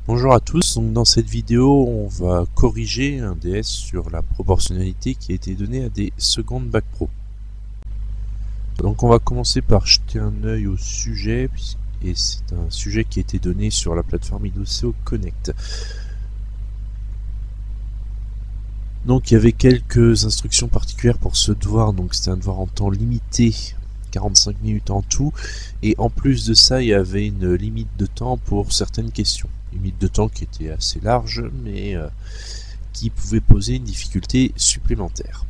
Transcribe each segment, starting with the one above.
Bonjour à tous, donc dans cette vidéo on va corriger un DS sur la proportionnalité qui a été donnée à des secondes bac pro. Donc on va commencer par jeter un œil au sujet, et c'est un sujet qui a été donné sur la plateforme Idoceo Connect. Donc il y avait quelques instructions particulières pour ce devoir, donc c'était un devoir en temps limité, 45 minutes en tout, et en plus de ça il y avait une limite de temps pour certaines questions. Limite de temps qui était assez large, mais qui pouvait poser une difficulté supplémentaire.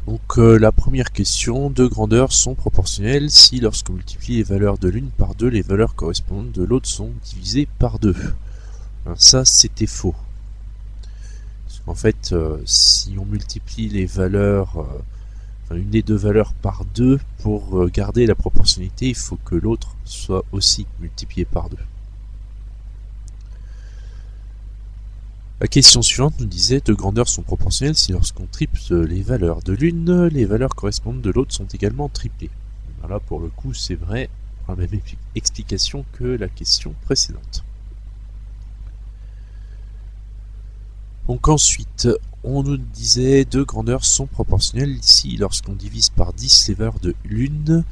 Donc la première question, deux grandeurs sont proportionnelles si lorsqu'on multiplie les valeurs de l'une par deux, les valeurs correspondantes de l'autre sont divisées par deux. Alors ça c'était faux. En fait, si on multiplie les valeurs, une des deux valeurs par deux, pour garder la proportionnalité, il faut que l'autre soit aussi multiplié par deux. La question suivante nous disait deux grandeurs sont proportionnelles si lorsqu'on triple les valeurs de l'une, les valeurs correspondantes de l'autre sont également triplées. Là pour le coup c'est vrai, la même explication que la question précédente. Donc ensuite, on nous disait deux grandeurs sont proportionnelles si lorsqu'on divise par 10 les valeurs de l'une,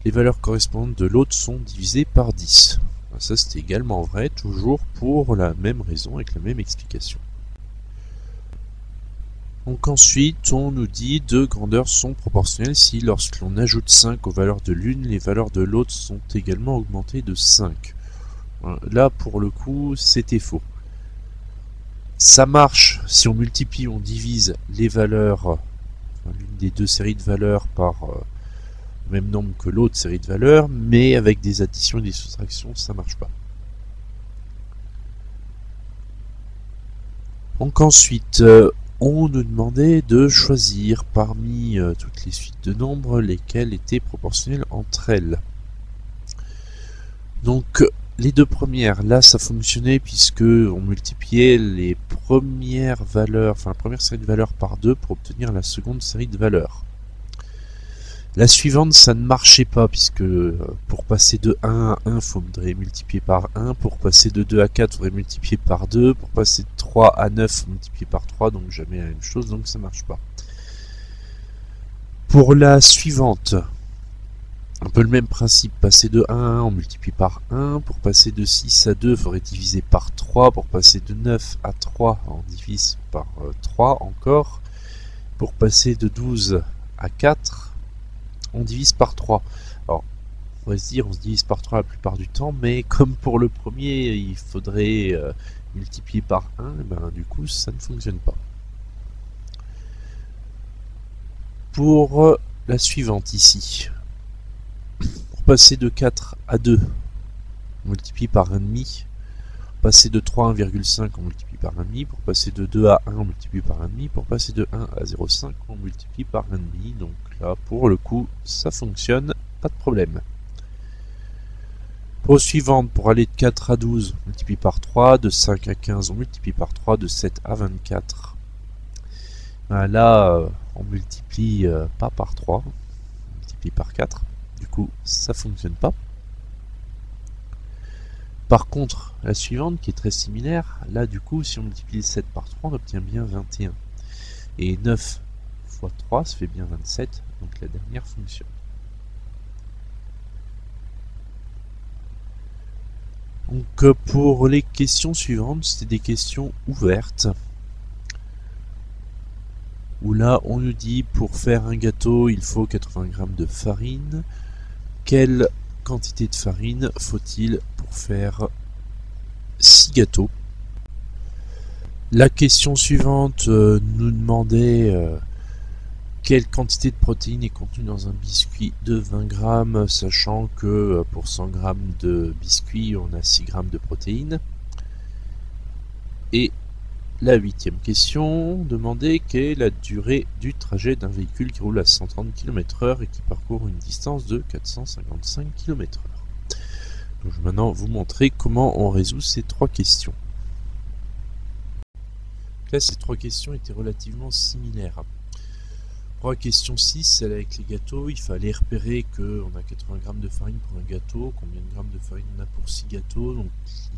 les valeurs correspondantes de l'autre sont divisées par 10. Ça c'était également vrai, toujours pour la même raison, avec la même explication. Donc ensuite, on nous dit deux grandeurs sont proportionnelles si lorsque l'on ajoute 5 aux valeurs de l'une, les valeurs de l'autre sont également augmentées de 5. Là, pour le coup, c'était faux. Ça marche si on multiplie, on divise les valeurs, l'une des deux séries de valeurs par le même nombre que l'autre série de valeurs, mais avec des additions et des soustractions, ça marche pas. Donc ensuite, on nous demandait de choisir parmi toutes les suites de nombres lesquelles étaient proportionnelles entre elles. Donc les deux premières, là ça fonctionnait puisque on multipliait les premières valeurs, enfin la première série de valeurs par 2 pour obtenir la seconde série de valeurs. La suivante ça ne marchait pas puisque pour passer de 1 à 1 il faudrait multiplier par 1, pour passer de 2 à 4 il faudrait multiplier par 2, pour passer de 3 à 9 il faut multiplier par 3, donc jamais la même chose, donc ça marche pas. Pour la suivante, un peu le même principe, passer de 1 à 1 on multiplie par 1, pour passer de 6 à 2 il faudrait diviser par 3, pour passer de 9 à 3 on divise par 3 encore, pour passer de 12 à 4 on divise par 3. Alors on va se dire on se divise par 3 la plupart du temps, mais comme pour le premier il faudrait multiplier par 1, ben, du coup ça ne fonctionne pas. Pour la suivante ici, pour passer de 4 à 2, on multiplie par 1,5. Pour passer de 3 à 1,5, on multiplie par 1,5. Pour passer de 2 à 1, on multiplie par 1,5. Pour passer de 1 à 0,5, on multiplie par 1,5. Donc là, pour le coup, ça fonctionne, pas de problème. Pour suivante, pour aller de 4 à 12, on multiplie par 3. De 5 à 15, on multiplie par 3. De 7 à 24, là, on multiplie pas par 3, on multiplie par 4. Du coup, ça fonctionne pas. Par contre, la suivante, qui est très similaire, là, du coup, si on multiplie 7 par 3, on obtient bien 21. Et 9 fois 3, ça fait bien 27, donc la dernière fonctionne. Donc, pour les questions suivantes, c'était des questions ouvertes. Où là, on nous dit, pour faire un gâteau, il faut 80 g de farine. Quelle quantité de farine faut-il pour faire 6 gâteaux? La question suivante nous demandait quelle quantité de protéines est contenue dans un biscuit de 20 g, sachant que pour 100 g de biscuit, on a 6 g de protéines. Et la 8e question demandait quelle est la durée du trajet d'un véhicule qui roule à 130 km/h et qui parcourt une distance de 455 km/h. Donc je vais maintenant vous montrer comment on résout ces trois questions. Là, ces trois questions étaient relativement similaires. Pour la question 6, celle avec les gâteaux, il fallait repérer qu'on a 80 g de farine pour un gâteau, combien de grammes de farine on a pour 6 gâteaux. Donc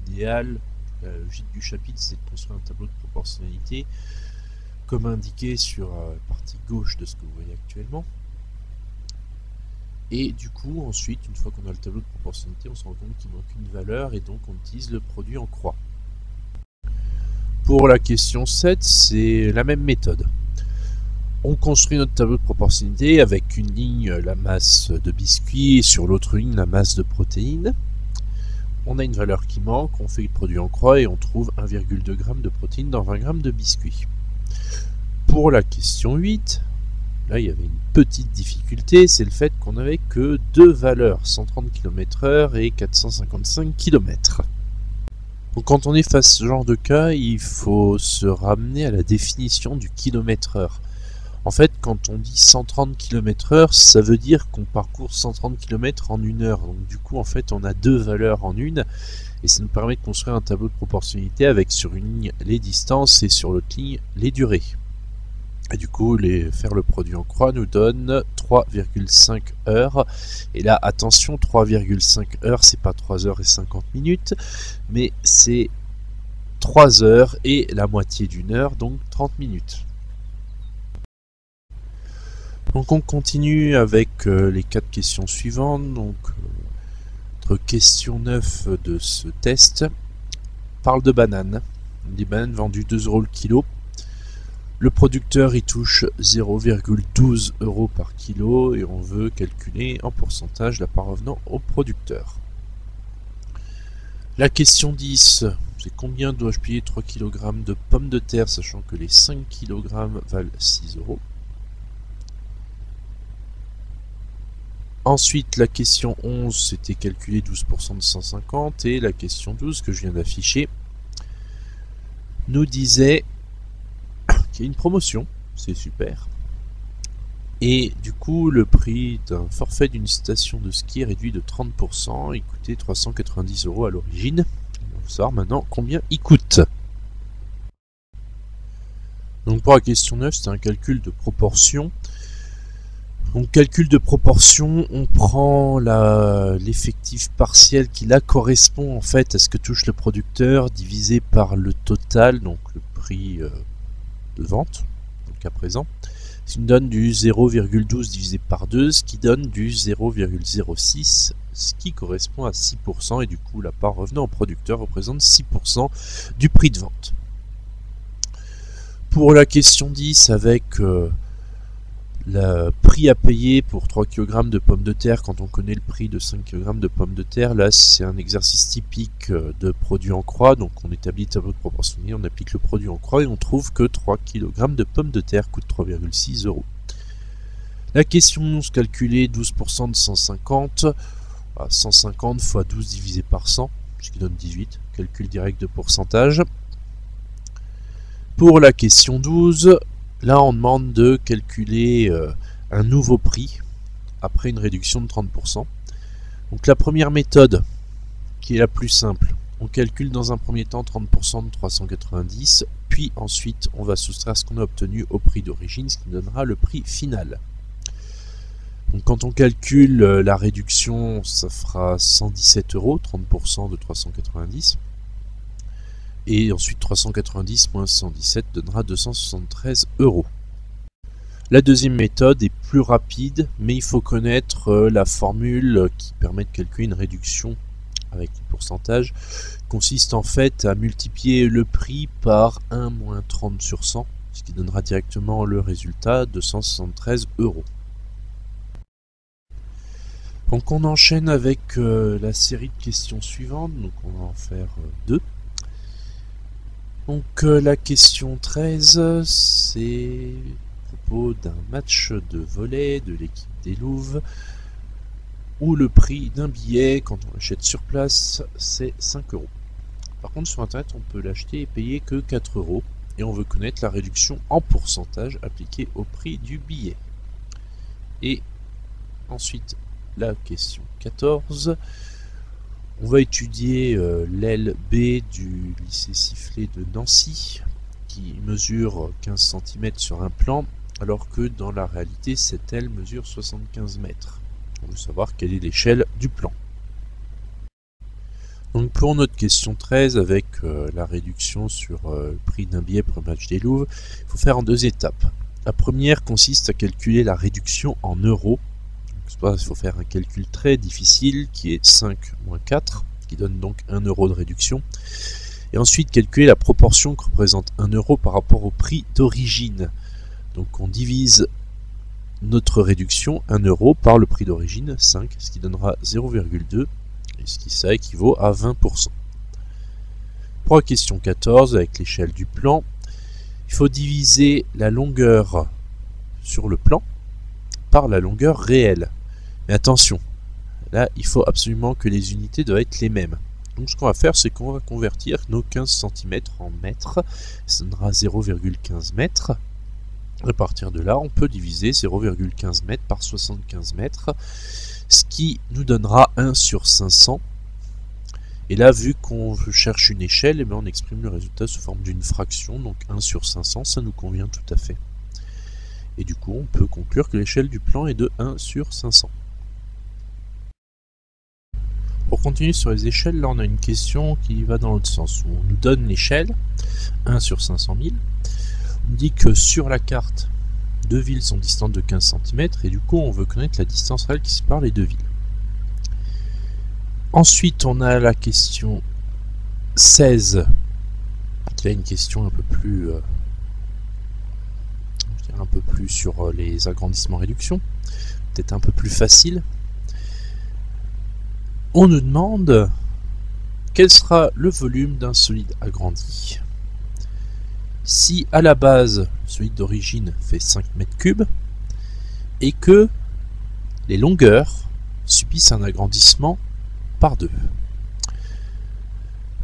l'idéal, la logique du chapitre, c'est de construire un tableau de proportionnalité, comme indiqué sur la partie gauche de ce que vous voyez actuellement. Et du coup, ensuite, une fois qu'on a le tableau de proportionnalité, on se rend compte qu'il manque une valeur et donc on utilise le produit en croix. Pour la question 7, c'est la même méthode. On construit notre tableau de proportionnalité avec une ligne la masse de biscuits et sur l'autre ligne la masse de protéines. On a une valeur qui manque, on fait le produit en croix et on trouve 1,2 g de protéines dans 20 g de biscuits. Pour la question 8, là il y avait une petite difficulté, c'est le fait qu'on n'avait que deux valeurs, 130 km/h et 455 km. Donc quand on est face à ce genre de cas, il faut se ramener à la définition du km/h. En fait, quand on dit 130 km/h, ça veut dire qu'on parcourt 130 km en une heure. Donc du coup, en fait, on a deux valeurs en une, et ça nous permet de construire un tableau de proportionnalité avec sur une ligne les distances et sur l'autre ligne les durées. Et du coup, faire le produit en croix nous donne 3,5 heures. Et là, attention, 3,5 heures, c'est pas 3 heures et 50 minutes, mais c'est 3 heures et la moitié d'une heure, donc 30 minutes. Donc on continue avec les 4 questions suivantes. Donc notre question 9 de ce test parle de bananes. Des bananes vendues 2 € le kilo. Le producteur y touche 0,12 € par kilo et on veut calculer en pourcentage la part revenant au producteur. La question 10, c'est combien dois-je payer 3 kg de pommes de terre sachant que les 5 kg valent 6 €. Ensuite, la question 11, c'était calculer 12% de 150, et la question 12, que je viens d'afficher, nous disait qu'il y a une promotion, c'est super, et du coup, le prix d'un forfait d'une station de ski est réduit de 30%, il coûtait 390 € à l'origine. On va savoir maintenant combien il coûte. Donc pour la question 9, c'est un calcul de proportion. Donc calcul de proportion, on prend l'effectif partiel qui là correspond en fait à ce que touche le producteur divisé par le total, donc le prix de vente, donc à présent, ce qui nous donne du 0,12 divisé par 2, ce qui donne du 0,06, ce qui correspond à 6%, et du coup la part revenant au producteur représente 6% du prix de vente. Pour la question 10, avec le prix à payer pour 3 kg de pommes de terre quand on connaît le prix de 5 kg de pommes de terre, là c'est un exercice typique de produit en croix, donc on établit le tableau de proportionnalité, on applique le produit en croix et on trouve que 3 kg de pommes de terre coûtent 3,6 €. La question 11, calculer 12% de 150, 150 x 12 divisé par 100, ce qui donne 18, calcul direct de pourcentage. Pour la question 12, là, on demande de calculer un nouveau prix après une réduction de 30%. Donc la première méthode, qui est la plus simple, on calcule dans un premier temps 30% de 390, puis ensuite on va soustraire ce qu'on a obtenu au prix d'origine, ce qui donnera le prix final. Donc quand on calcule la réduction, ça fera 117 €, 30% de 390. Et ensuite 390 moins 117 donnera 273 €. La deuxième méthode est plus rapide, mais il faut connaître la formule qui permet de calculer une réduction avec un pourcentage. Consiste en fait à multiplier le prix par 1 moins 30 sur 100, ce qui donnera directement le résultat de 273 €. Donc on enchaîne avec la série de questions suivantes, donc on va en faire 2. Donc la question 13, c'est à propos d'un match de volley de l'équipe des Louves, où le prix d'un billet, quand on l'achète sur place, c'est 5 €. Par contre sur internet, on peut l'acheter et payer que 4 €, et on veut connaître la réduction en pourcentage appliquée au prix du billet. Et ensuite, la question 14, on va étudier l'aile B du lycée Sifflé de Nancy, qui mesure 15 cm sur un plan, alors que dans la réalité cette aile mesure 75 mètres. On veut savoir quelle est l'échelle du plan. Donc pour notre question 13, avec la réduction sur le prix d'un billet pour le match des Louves, il faut faire en 2 étapes. La première consiste à calculer la réduction en euros. Il faut faire un calcul très difficile qui est 5 moins 4, qui donne donc 1 euro de réduction. Et ensuite calculer la proportion que représente 1 euro par rapport au prix d'origine. Donc on divise notre réduction 1 euro par le prix d'origine 5, ce qui donnera 0,2. Et ce qui ça équivaut à 20%. Pour la question 14, avec l'échelle du plan, il faut diviser la longueur sur le plan par la longueur réelle. Mais attention, là il faut absolument que les unités doivent être les mêmes. Donc ce qu'on va faire, c'est qu'on va convertir nos 15 cm en mètres. Ça donnera 0,15 mètres. À partir de là, on peut diviser 0,15 mètres par 75 mètres. Ce qui nous donnera 1 sur 500. Et là, vu qu'on cherche une échelle, on exprime le résultat sous forme d'une fraction, donc 1 sur 500, ça nous convient tout à fait. Et du coup, on peut conclure que l'échelle du plan est de 1 sur 500. Pour continuer sur les échelles, là on a une question qui va dans l'autre sens, où on nous donne l'échelle, 1 sur 500 000. On dit que sur la carte, 2 villes sont distantes de 15 cm et du coup on veut connaître la distance réelle qui sépare les 2 villes. Ensuite on a la question 16 qui est une question un peu plus sur les agrandissements réductions, peut-être un peu plus facile. On nous demande quel sera le volume d'un solide agrandi. Si à la base, le solide d'origine fait 5 mètres cubes et que les longueurs subissent un agrandissement par 2.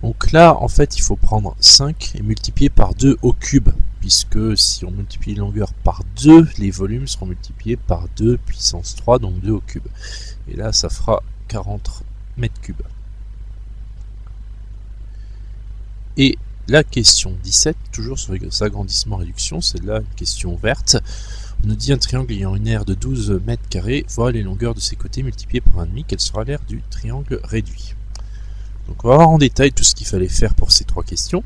Donc là, en fait, il faut prendre 5 et multiplier par 2 au cube, puisque si on multiplie les longueurs par 2, les volumes seront multipliés par 2 puissance 3, donc 2 au cube. Et là, ça fera 40 mètres cubes. Et la question 17, toujours sur les agrandissements réduction, c'est là une question verte. On nous dit un triangle ayant une aire de 12 mètres carrés, voit les longueurs de ses côtés multipliées par 1,5, quelle sera l'aire du triangle réduit. Donc on va voir en détail tout ce qu'il fallait faire pour ces 3 questions.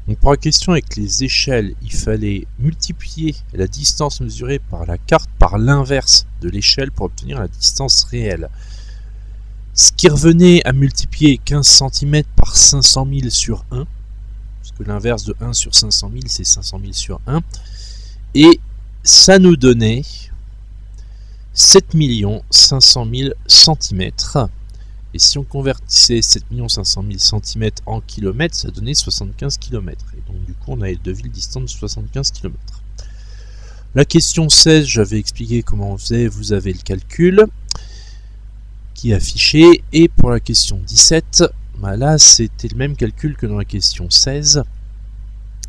Donc pour la question avec les échelles, il fallait multiplier la distance mesurée par la carte par l'inverse de l'échelle pour obtenir la distance réelle. Ce qui revenait à multiplier 15 cm par 500 000 sur 1, parce que l'inverse de 1 sur 500 000 c'est 500 000 sur 1, et ça nous donnait 7 500 000 cm. Et si on convertissait 7 500 000 cm en kilomètres, ça donnait 75 km. Et donc du coup on avait 2 villes distantes de 75 km. La question 16, j'avais expliqué comment on faisait, vous avez le calcul qui est affiché, et pour la question 17, là c'était le même calcul que dans la question 16,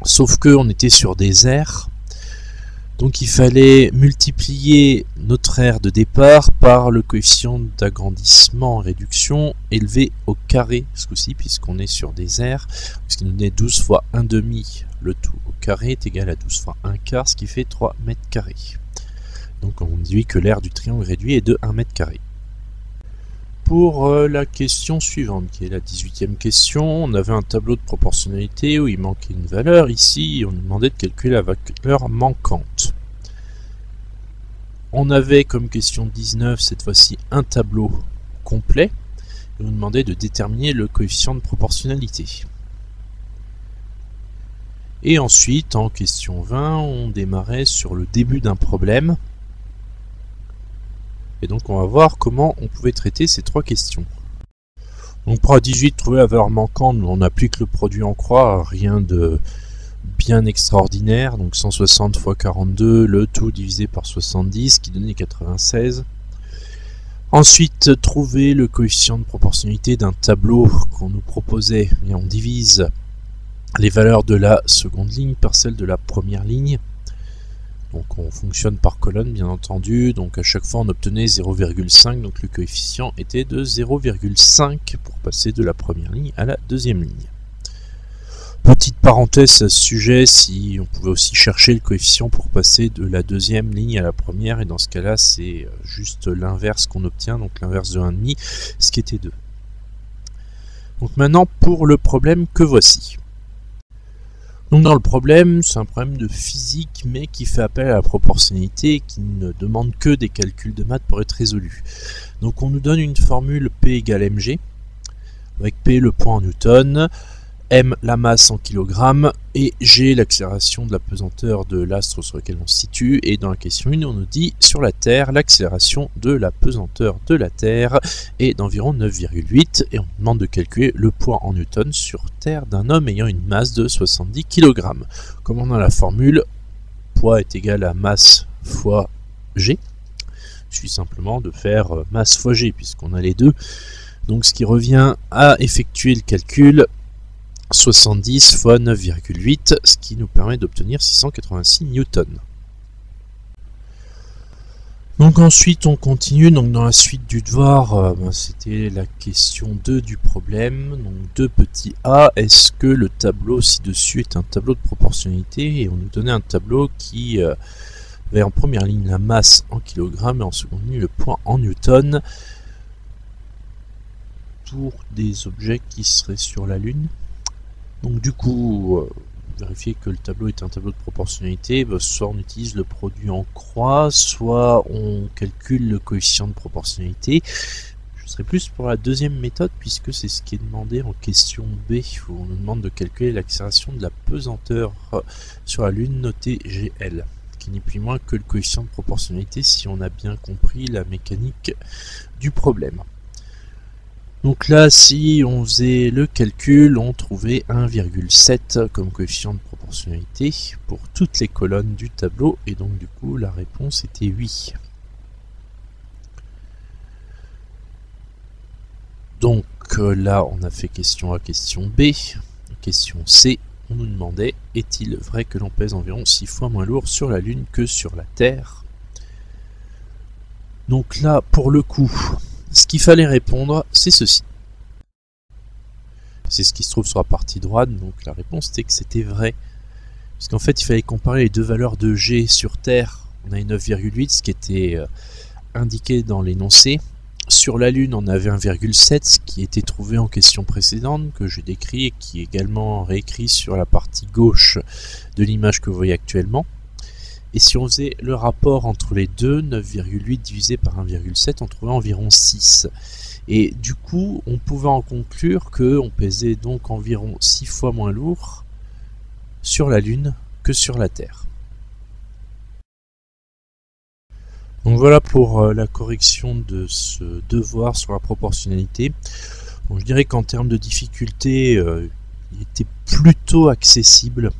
sauf que on était sur des aires, donc il fallait multiplier notre aire de départ par le coefficient d'agrandissement en réduction élevé au carré ce coup-ci, puisqu'on est sur des aires, ce qui nous donne 12 fois 1,5, le tout au carré est égal à 12 fois 1 quart, ce qui fait 3 mètres carrés. Donc on dit que l'aire du triangle réduit est de 1 mètre carré. Pour la question suivante, qui est la 18e question, on avait un tableau de proportionnalité où il manquait une valeur. Ici, on nous demandait de calculer la valeur manquante. On avait comme question 19, cette fois-ci, un tableau complet. Et on nous demandait de déterminer le coefficient de proportionnalité. Et ensuite, en question 20, on démarrait sur le début d'un problème. Et donc on va voir comment on pouvait traiter ces 3 questions. Donc pour la 18, trouver la valeur manquante, on applique le produit en croix, rien de bien extraordinaire. Donc 160 fois 42, le tout divisé par 70, qui donnait 96. Ensuite, trouver le coefficient de proportionnalité d'un tableau qu'on nous proposait. Et on divise les valeurs de la seconde ligne par celles de la première ligne. Donc on fonctionne par colonne bien entendu, donc à chaque fois on obtenait 0,5, donc le coefficient était de 0,5 pour passer de la première ligne à la deuxième ligne. Petite parenthèse à ce sujet, si on pouvait aussi chercher le coefficient pour passer de la deuxième ligne à la première, et dans ce cas-là c'est juste l'inverse qu'on obtient, donc l'inverse de 1,5, ce qui était 2. Donc maintenant pour le problème que voici. Donc dans le problème, c'est un problème de physique mais qui fait appel à la proportionnalité et qui ne demande que des calculs de maths pour être résolu. Donc on nous donne une formule P égale mg, avec P le poids en newton, M la masse en kilogrammes et G l'accélération de la pesanteur de l'astre sur lequel on se situe. Et dans la question 1, on nous dit sur la Terre, l'accélération de la pesanteur de la Terre est d'environ 9,8 et on demande de calculer le poids en newton sur Terre d'un homme ayant une masse de 70 kg. Comme on a la formule, poids est égal à masse fois G, il suffit simplement de faire masse fois G puisqu'on a les deux. Donc ce qui revient à effectuer le calcul 70 fois 9,8, ce qui nous permet d'obtenir 686 newtons. Donc ensuite on continue, donc dans la suite du devoir, c'était la question 2 du problème, donc 2 petits a, est-ce que le tableau ci-dessus est un tableau de proportionnalité? Et on nous donnait un tableau qui avait en première ligne la masse en kilogrammes et en seconde ligne le poids en newton, pour des objets qui seraient sur la Lune. Donc du coup, vérifier que le tableau est un tableau de proportionnalité, soit on utilise le produit en croix, soit on calcule le coefficient de proportionnalité. Je serais plus pour la deuxième méthode, puisque c'est ce qui est demandé en question B, où on nous demande de calculer l'accélération de la pesanteur sur la Lune, notée GL, qui n'est plus moins que le coefficient de proportionnalité, si on a bien compris la mécanique du problème. Donc là, si on faisait le calcul, on trouvait 1,7 comme coefficient de proportionnalité pour toutes les colonnes du tableau, et donc du coup la réponse était 8. Donc là, on a fait question A, question B. Question C, on nous demandait, est-il vrai que l'on pèse environ 6 fois moins lourd sur la Lune que sur la Terre? Donc là, pour le coup, ce qu'il fallait répondre, c'est ceci. C'est ce qui se trouve sur la partie droite, donc la réponse était que c'était vrai. Puisqu'en fait, il fallait comparer les deux valeurs de G sur Terre. On a 9,8, ce qui était indiqué dans l'énoncé. Sur la Lune, on avait 1,7, ce qui était trouvé en question précédente, que j'ai décrit et qui est également réécrit sur la partie gauche de l'image que vous voyez actuellement. Et si on faisait le rapport entre les deux, 9,8 divisé par 1,7, on trouvait environ 6. Et du coup, on pouvait en conclure qu'on pesait donc environ 6 fois moins lourd sur la Lune que sur la Terre. Donc voilà pour la correction de ce devoir sur la proportionnalité. Donc je dirais qu'en termes de difficulté, il était plutôt accessible,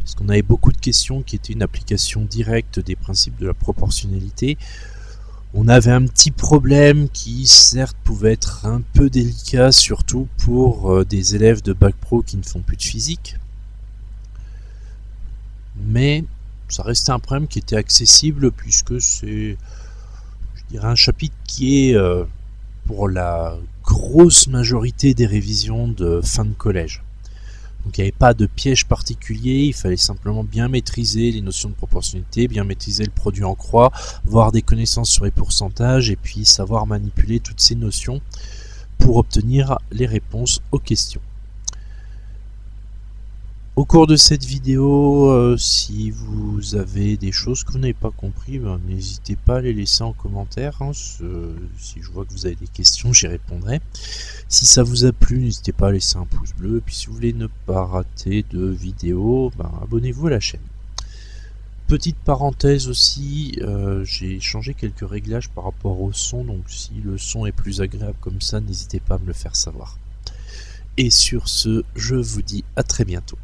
parce qu'on avait beaucoup de questions qui étaient une application directe des principes de la proportionnalité. On avait un petit problème qui certes pouvait être un peu délicat, surtout pour des élèves de bac pro qui ne font plus de physique. Mais ça restait un problème qui était accessible, puisque c'est, je dirais, un chapitre qui est pour la grosse majorité des révisions de fin de collège. Donc il n'y avait pas de piège particulier, il fallait simplement bien maîtriser les notions de proportionnalité, bien maîtriser le produit en croix, avoir des connaissances sur les pourcentages et puis savoir manipuler toutes ces notions pour obtenir les réponses aux questions. Au cours de cette vidéo, si vous avez des choses que vous n'avez pas compris, n'hésitez pas à les laisser en commentaire. Si je vois que vous avez des questions, j'y répondrai. Si ça vous a plu, n'hésitez pas à laisser un pouce bleu. Et puis si vous voulez ne pas rater de vidéos, abonnez-vous à la chaîne. Petite parenthèse aussi, j'ai changé quelques réglages par rapport au son. Donc si le son est plus agréable comme ça, n'hésitez pas à me le faire savoir. Et sur ce, je vous dis à très bientôt.